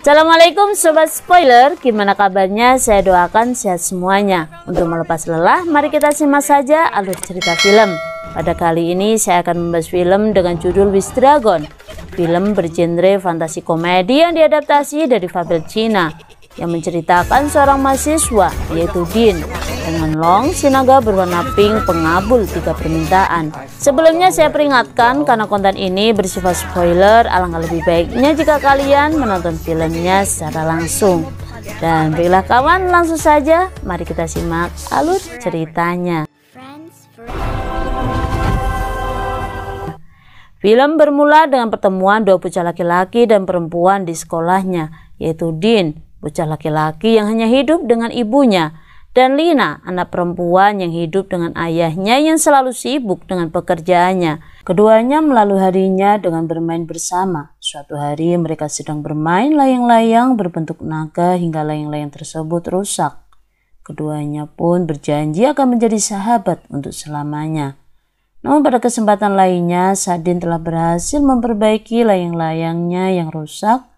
Assalamualaikum Sobat Spoiler, gimana kabarnya? Saya doakan sehat semuanya. Untuk melepas lelah, mari kita simak saja alur cerita film. Pada kali ini saya akan membahas film dengan judul Wish Dragon. Film bergenre fantasi komedi yang diadaptasi dari fabel Cina, yang menceritakan seorang mahasiswa yaitu Dean dengan long sinaga berwarna pink pengabul 3 permintaan. Sebelumnya saya peringatkan karena konten ini bersifat spoiler, alangkah lebih baiknya jika kalian menonton filmnya secara langsung. Dan baiklah kawan, langsung saja mari kita simak alur ceritanya. Film bermula dengan pertemuan dua bocah laki-laki dan perempuan di sekolahnya, yaitu Dean, bocah laki-laki yang hanya hidup dengan ibunya, dan Lina, anak perempuan yang hidup dengan ayahnya yang selalu sibuk dengan pekerjaannya. Keduanya melalui harinya dengan bermain bersama. Suatu hari mereka sedang bermain layang-layang berbentuk naga hingga layang-layang tersebut rusak. Keduanya pun berjanji akan menjadi sahabat untuk selamanya. Namun pada kesempatan lainnya, Sadin telah berhasil memperbaiki layang-layangnya yang rusak.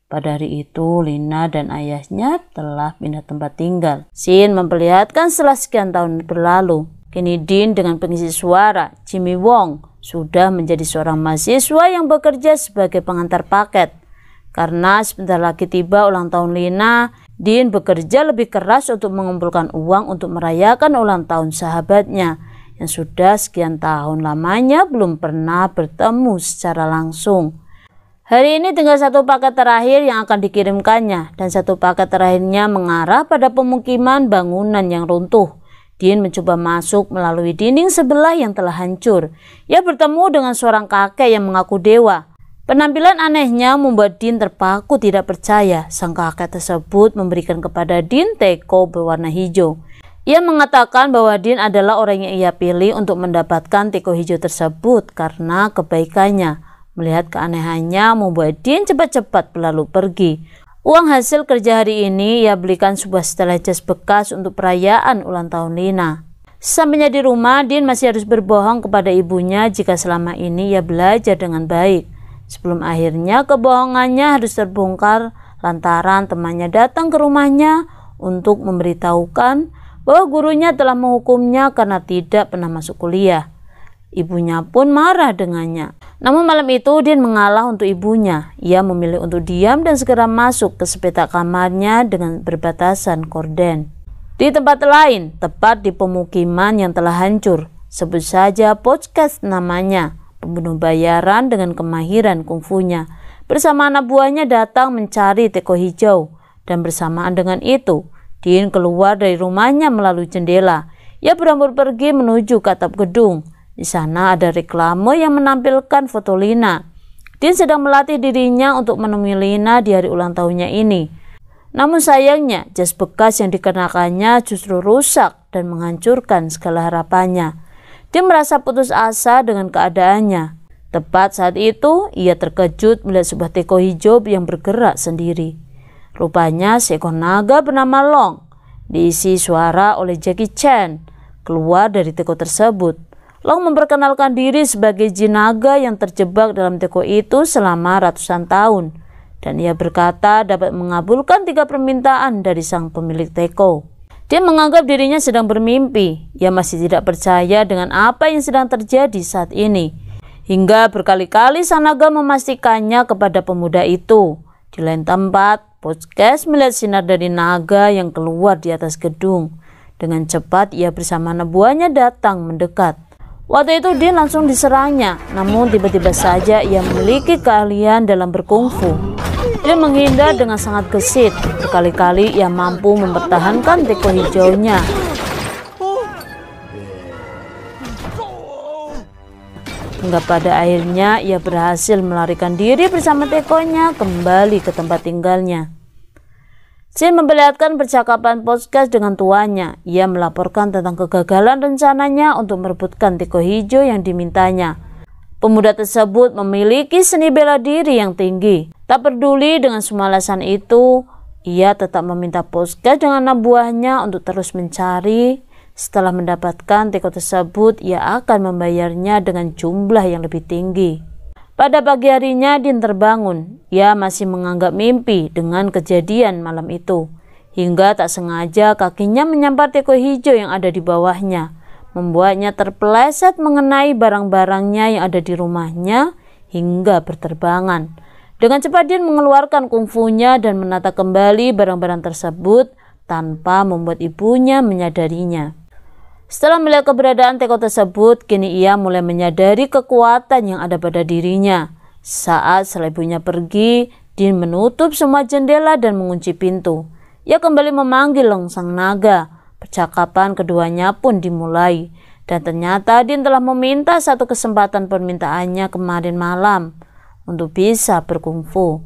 Pada hari itu, Lina dan ayahnya telah pindah tempat tinggal. Scene memperlihatkan setelah sekian tahun berlalu, kini Dean dengan pengisi suara, Jimmy Wong, sudah menjadi seorang mahasiswa yang bekerja sebagai pengantar paket. Karena sebentar lagi tiba ulang tahun Lina, Dean bekerja lebih keras untuk mengumpulkan uang untuk merayakan ulang tahun sahabatnya, yang sudah sekian tahun lamanya belum pernah bertemu secara langsung. Hari ini tinggal satu paket terakhir yang akan dikirimkannya, dan satu paket terakhirnya mengarah pada pemukiman bangunan yang runtuh. Dean mencoba masuk melalui dinding sebelah yang telah hancur. Ia bertemu dengan seorang kakek yang mengaku dewa. Penampilan anehnya membuat Dean terpaku tidak percaya. Sang kakek tersebut memberikan kepada Dean teko berwarna hijau. Ia mengatakan bahwa Dean adalah orang yang ia pilih untuk mendapatkan teko hijau tersebut karena kebaikannya. Melihat keanehannya membuat Dean cepat-cepat berlalu pergi. Uang hasil kerja hari ini ia belikan sebuah setelan jas bekas untuk perayaan ulang tahun Lina. Sampainya di rumah, Dean masih harus berbohong kepada ibunya jika selama ini ia belajar dengan baik. Sebelum akhirnya kebohongannya harus terbongkar lantaran temannya datang ke rumahnya untuk memberitahukan bahwa gurunya telah menghukumnya karena tidak pernah masuk kuliah. Ibunya pun marah dengannya. Namun malam itu Dean mengalah untuk ibunya. Ia memilih untuk diam dan segera masuk ke sepetak kamarnya dengan berbatasan korden. Di tempat lain, tepat di pemukiman yang telah hancur, sebut saja podcast namanya, pembunuh bayaran dengan kemahiran kungfunya, bersama anak buahnya datang mencari teko hijau. Dan bersamaan dengan itu, Dean keluar dari rumahnya melalui jendela. Ia berambut pergi menuju ke atap gedung. Di sana ada reklame yang menampilkan foto Lina. Dean sedang melatih dirinya untuk menemui Lina di hari ulang tahunnya ini. Namun sayangnya, jas bekas yang dikenakannya justru rusak dan menghancurkan segala harapannya. Dia merasa putus asa dengan keadaannya. Tepat saat itu, ia terkejut melihat sebuah teko hijau yang bergerak sendiri. Rupanya seekor naga bernama Long, diisi suara oleh Jackie Chan, keluar dari teko tersebut. Long memperkenalkan diri sebagai jin naga yang terjebak dalam teko itu selama ratusan tahun, dan ia berkata dapat mengabulkan 3 permintaan dari sang pemilik teko. Dia menganggap dirinya sedang bermimpi. Ia masih tidak percaya dengan apa yang sedang terjadi saat ini, hingga berkali-kali sang naga memastikannya kepada pemuda itu. Di lain tempat, podcast melihat sinar dari naga yang keluar di atas gedung. Dengan cepat ia bersama anak buahnya datang mendekat. Waktu itu Dean langsung diserangnya, namun tiba-tiba saja ia memiliki keahlian dalam berkungfu. Dia menghindar dengan sangat gesit. Berkali-kali ia mampu mempertahankan teko hijaunya. Hingga pada akhirnya ia berhasil melarikan diri bersama tekonya kembali ke tempat tinggalnya. Scene memperlihatkan percakapan podcast dengan tuannya. Ia melaporkan tentang kegagalan rencananya untuk merebutkan teko hijau yang dimintanya. Pemuda tersebut memiliki seni bela diri yang tinggi. Tak peduli dengan semua alasan itu, ia tetap meminta podcast dengan anak buahnya untuk terus mencari. Setelah mendapatkan teko tersebut, ia akan membayarnya dengan jumlah yang lebih tinggi. Pada pagi harinya Din terbangun. Ia masih menganggap mimpi dengan kejadian malam itu. Hingga tak sengaja kakinya menyampar teko hijau yang ada di bawahnya, membuatnya terpeleset mengenai barang-barangnya yang ada di rumahnya hingga berterbangan. Dengan cepat Din mengeluarkan kungfunya dan menata kembali barang-barang tersebut tanpa membuat ibunya menyadarinya. Setelah melihat keberadaan teko tersebut, kini ia mulai menyadari kekuatan yang ada pada dirinya. Saat setelah ibunya pergi, Din menutup semua jendela dan mengunci pintu. Ia kembali memanggil sang naga. Percakapan keduanya pun dimulai. Dan ternyata Din telah meminta satu kesempatan permintaannya kemarin malam untuk bisa berkungfu.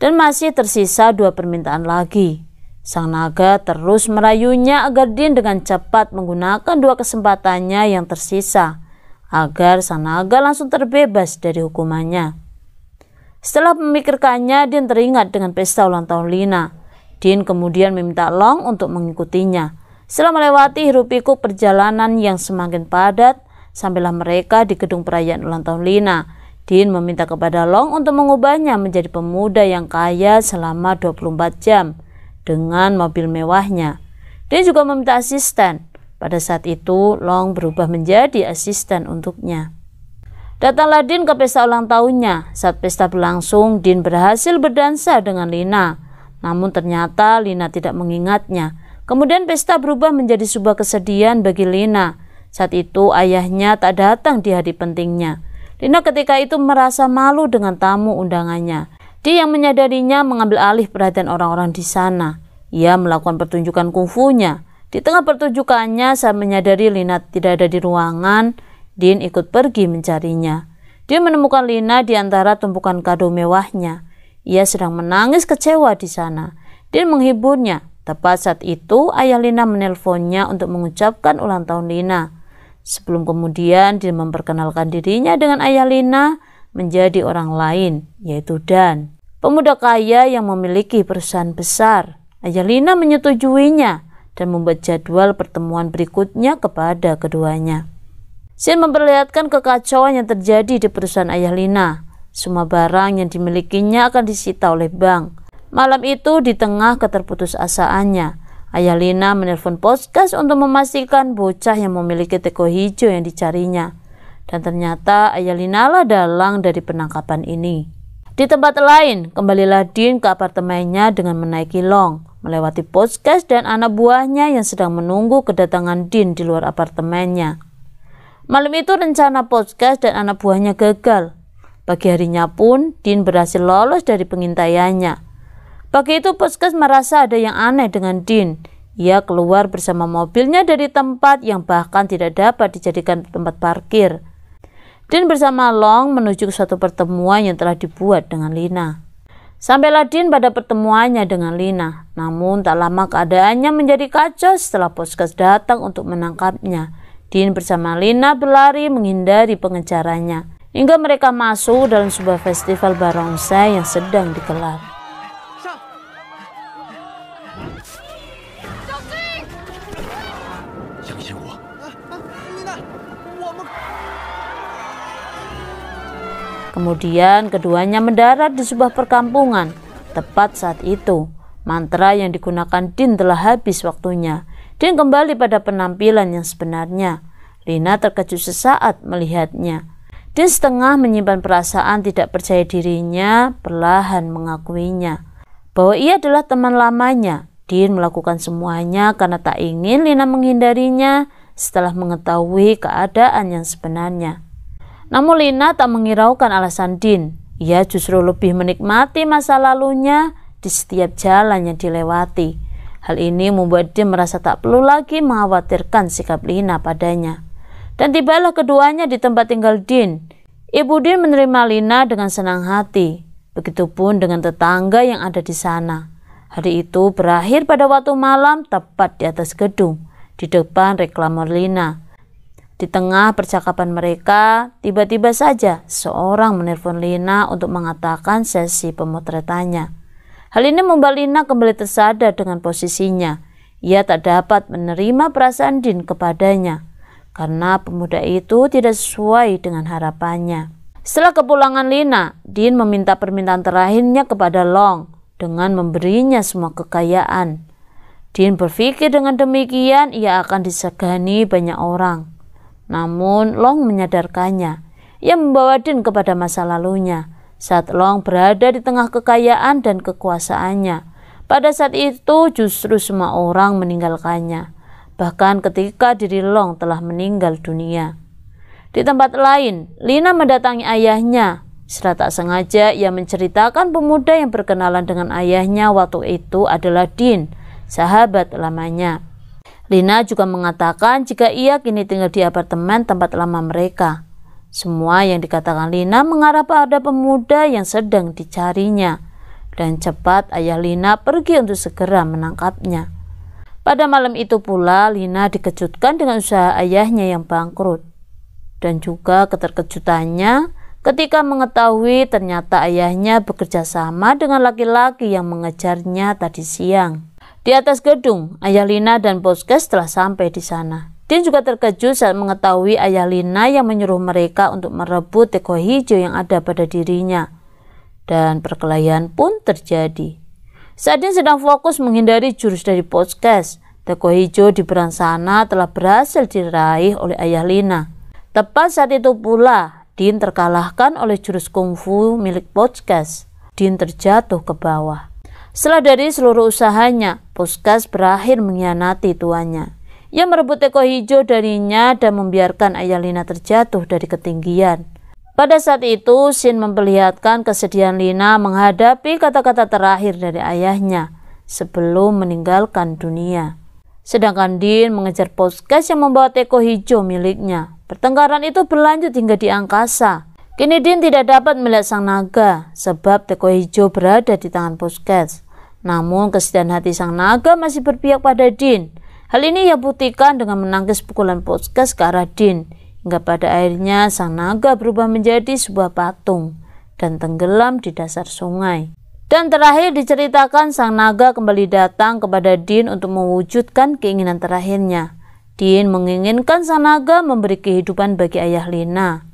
Dan masih tersisa 2 permintaan lagi. Sang naga terus merayunya agar Din dengan cepat menggunakan 2 kesempatannya yang tersisa, agar sang naga langsung terbebas dari hukumannya. Setelah memikirkannya, Din teringat dengan pesta ulang tahun Lina. Din kemudian meminta Long untuk mengikutinya. Setelah melewati hiruk-pikuk perjalanan yang semakin padat, sampailah mereka di gedung perayaan ulang tahun Lina. Din meminta kepada Long untuk mengubahnya menjadi pemuda yang kaya selama 24 jam. Dengan mobil mewahnya. Dia juga meminta asisten. Pada saat itu, Long berubah menjadi asisten untuknya. Datanglah Din ke pesta ulang tahunnya. Saat pesta berlangsung, Din berhasil berdansa dengan Lina. Namun ternyata Lina tidak mengingatnya. Kemudian pesta berubah menjadi sebuah kesedihan bagi Lina. Saat itu ayahnya tak datang di hari pentingnya. Lina ketika itu merasa malu dengan tamu undangannya. Dia yang menyadarinya mengambil alih perhatian orang-orang di sana. Ia melakukan pertunjukan kungfunya. Di tengah pertunjukannya, saat menyadari Lina tidak ada di ruangan, Din ikut pergi mencarinya. Dia menemukan Lina di antara tumpukan kado mewahnya. Ia sedang menangis kecewa di sana. Din menghiburnya. Tepat saat itu, ayah Lina menelponnya untuk mengucapkan ulang tahun Lina. Sebelum kemudian Din memperkenalkan dirinya dengan ayah Lina menjadi orang lain, yaitu Dan, pemuda kaya yang memiliki perusahaan besar. Ayah Lina menyetujuinya dan membuat jadwal pertemuan berikutnya kepada keduanya. Scene memperlihatkan kekacauan yang terjadi di perusahaan ayah Lina. Semua barang yang dimilikinya akan disita oleh bank. Malam itu di tengah keterputusasaannya, ayah Lina menelpon podcast untuk memastikan bocah yang memiliki teko hijau yang dicarinya. Dan ternyata ayah Lina lah dalang dari penangkapan ini. Di tempat lain, kembalilah Din ke apartemennya dengan menaiki Long, melewati podcast dan anak buahnya yang sedang menunggu kedatangan Din di luar apartemennya. Malam itu rencana podcast dan anak buahnya gagal. Pagi harinya pun Din berhasil lolos dari pengintaiannya. Pagi itu podcast merasa ada yang aneh dengan Din. Ia keluar bersama mobilnya dari tempat yang bahkan tidak dapat dijadikan tempat parkir. Din bersama Long menuju ke suatu pertemuan yang telah dibuat dengan Lina. Sampailah Din pada pertemuannya dengan Lina. Namun tak lama keadaannya menjadi kacau setelah podcast datang untuk menangkapnya. Din bersama Lina berlari menghindari pengejarannya. Hingga mereka masuk dalam sebuah festival barongsai yang sedang digelar. Kemudian keduanya mendarat di sebuah perkampungan. Tepat saat itu, mantra yang digunakan Din telah habis waktunya. Din kembali pada penampilan yang sebenarnya. Lina terkejut sesaat melihatnya. Din setengah menyimpan perasaan tidak percaya dirinya, perlahan mengakuinya bahwa ia adalah teman lamanya. Din melakukan semuanya karena tak ingin Lina menghindarinya setelah mengetahui keadaan yang sebenarnya. Namun Lina tak menghiraukan alasan Din. Ia justru lebih menikmati masa lalunya di setiap jalan yang dilewati. Hal ini membuat Din merasa tak perlu lagi mengkhawatirkan sikap Lina padanya. Dan tibalah keduanya di tempat tinggal Din. Ibu Din menerima Lina dengan senang hati. Begitupun dengan tetangga yang ada di sana. Hari itu berakhir pada waktu malam tepat di atas gedung, di depan reklamer Lina. Di tengah percakapan mereka, tiba-tiba saja seorang menelpon Lina untuk mengatakan sesi pemotretannya. Hal ini membuat Lina kembali tersadar dengan posisinya. Ia tak dapat menerima perasaan Din kepadanya, karena pemuda itu tidak sesuai dengan harapannya. Setelah kepulangan Lina, Din meminta permintaan terakhirnya kepada Long dengan memberinya semua kekayaan. Din berpikir dengan demikian ia akan disegani banyak orang. Namun Long menyadarkannya. Ia membawa Din kepada masa lalunya saat Long berada di tengah kekayaan dan kekuasaannya. Pada saat itu justru semua orang meninggalkannya, bahkan ketika diri Long telah meninggal dunia. Di tempat lain, Lina mendatangi ayahnya. Secara tak sengaja ia menceritakan pemuda yang berkenalan dengan ayahnya waktu itu adalah Din, sahabat lamanya. Lina juga mengatakan jika ia kini tinggal di apartemen tempat lama mereka. Semua yang dikatakan Lina mengarah pada pemuda yang sedang dicarinya, dan cepat ayah Lina pergi untuk segera menangkapnya. Pada malam itu pula Lina dikejutkan dengan usaha ayahnya yang bangkrut, dan juga keterkejutannya ketika mengetahui ternyata ayahnya bekerja sama dengan laki-laki yang mengejarnya tadi siang. Di atas gedung, ayah Lina dan Podcast telah sampai di sana. Din juga terkejut saat mengetahui ayah Lina yang menyuruh mereka untuk merebut teko hijau yang ada pada dirinya. Dan perkelahian pun terjadi. Saat Din sedang fokus menghindari jurus dari Podcast, teko hijau di berang sana telah berhasil diraih oleh ayah Lina. Tepat saat itu pula, Din terkalahkan oleh jurus kungfu milik Podcast. Din terjatuh ke bawah. Setelah dari seluruh usahanya, Podcast berakhir mengkhianati tuannya. Ia merebut teko hijau darinya dan membiarkan ayah Lina terjatuh dari ketinggian. Pada saat itu, Shin memperlihatkan kesedihan Lina menghadapi kata-kata terakhir dari ayahnya sebelum meninggalkan dunia. Sedangkan Din mengejar Podcast yang membawa teko hijau miliknya. Pertengkaran itu berlanjut hingga di angkasa. Kini Din tidak dapat melihat sang naga sebab teko hijau berada di tangan Podcast. Namun kesedihan hati sang naga masih berpihak pada Din. Hal ini ia buktikan dengan menangkis pukulan Podcast ke arah Din. Hingga pada akhirnya sang naga berubah menjadi sebuah patung dan tenggelam di dasar sungai. Dan terakhir diceritakan sang naga kembali datang kepada Din untuk mewujudkan keinginan terakhirnya. Din menginginkan sang naga memberi kehidupan bagi ayah Lina.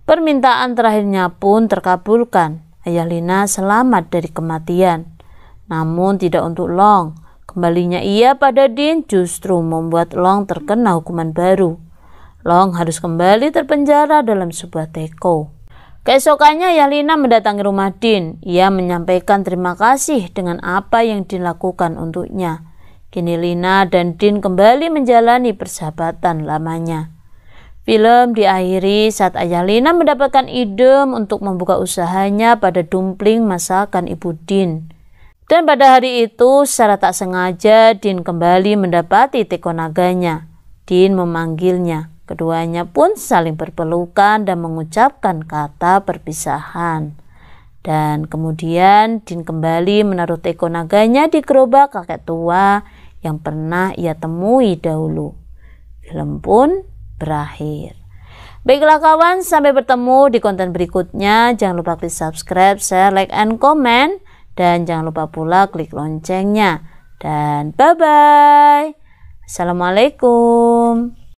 Permintaan terakhirnya pun terkabulkan. Ayah Lina selamat dari kematian. Namun tidak untuk Long. Kembalinya ia pada Din justru membuat Long terkena hukuman baru. Long harus kembali terpenjara dalam sebuah teko. Keesokannya ayah Lina mendatangi rumah Din. Ia menyampaikan terima kasih dengan apa yang dilakukan untuknya. Kini Lina dan Din kembali menjalani persahabatan lamanya. Film diakhiri saat ayah Lina mendapatkan ide untuk membuka usahanya pada dumpling masakan ibu Din. Dan pada hari itu secara tak sengaja Din kembali mendapati teko naganya. Din memanggilnya. Keduanya pun saling berpelukan dan mengucapkan kata perpisahan. Dan kemudian Din kembali menaruh teko naganya di gerobak kakek tua yang pernah ia temui dahulu. Film pun berakhir. Baiklah kawan, sampai bertemu di konten berikutnya. Jangan lupa klik subscribe, share, like, and comment. Dan jangan lupa pula klik loncengnya. Dan bye-bye. Assalamualaikum.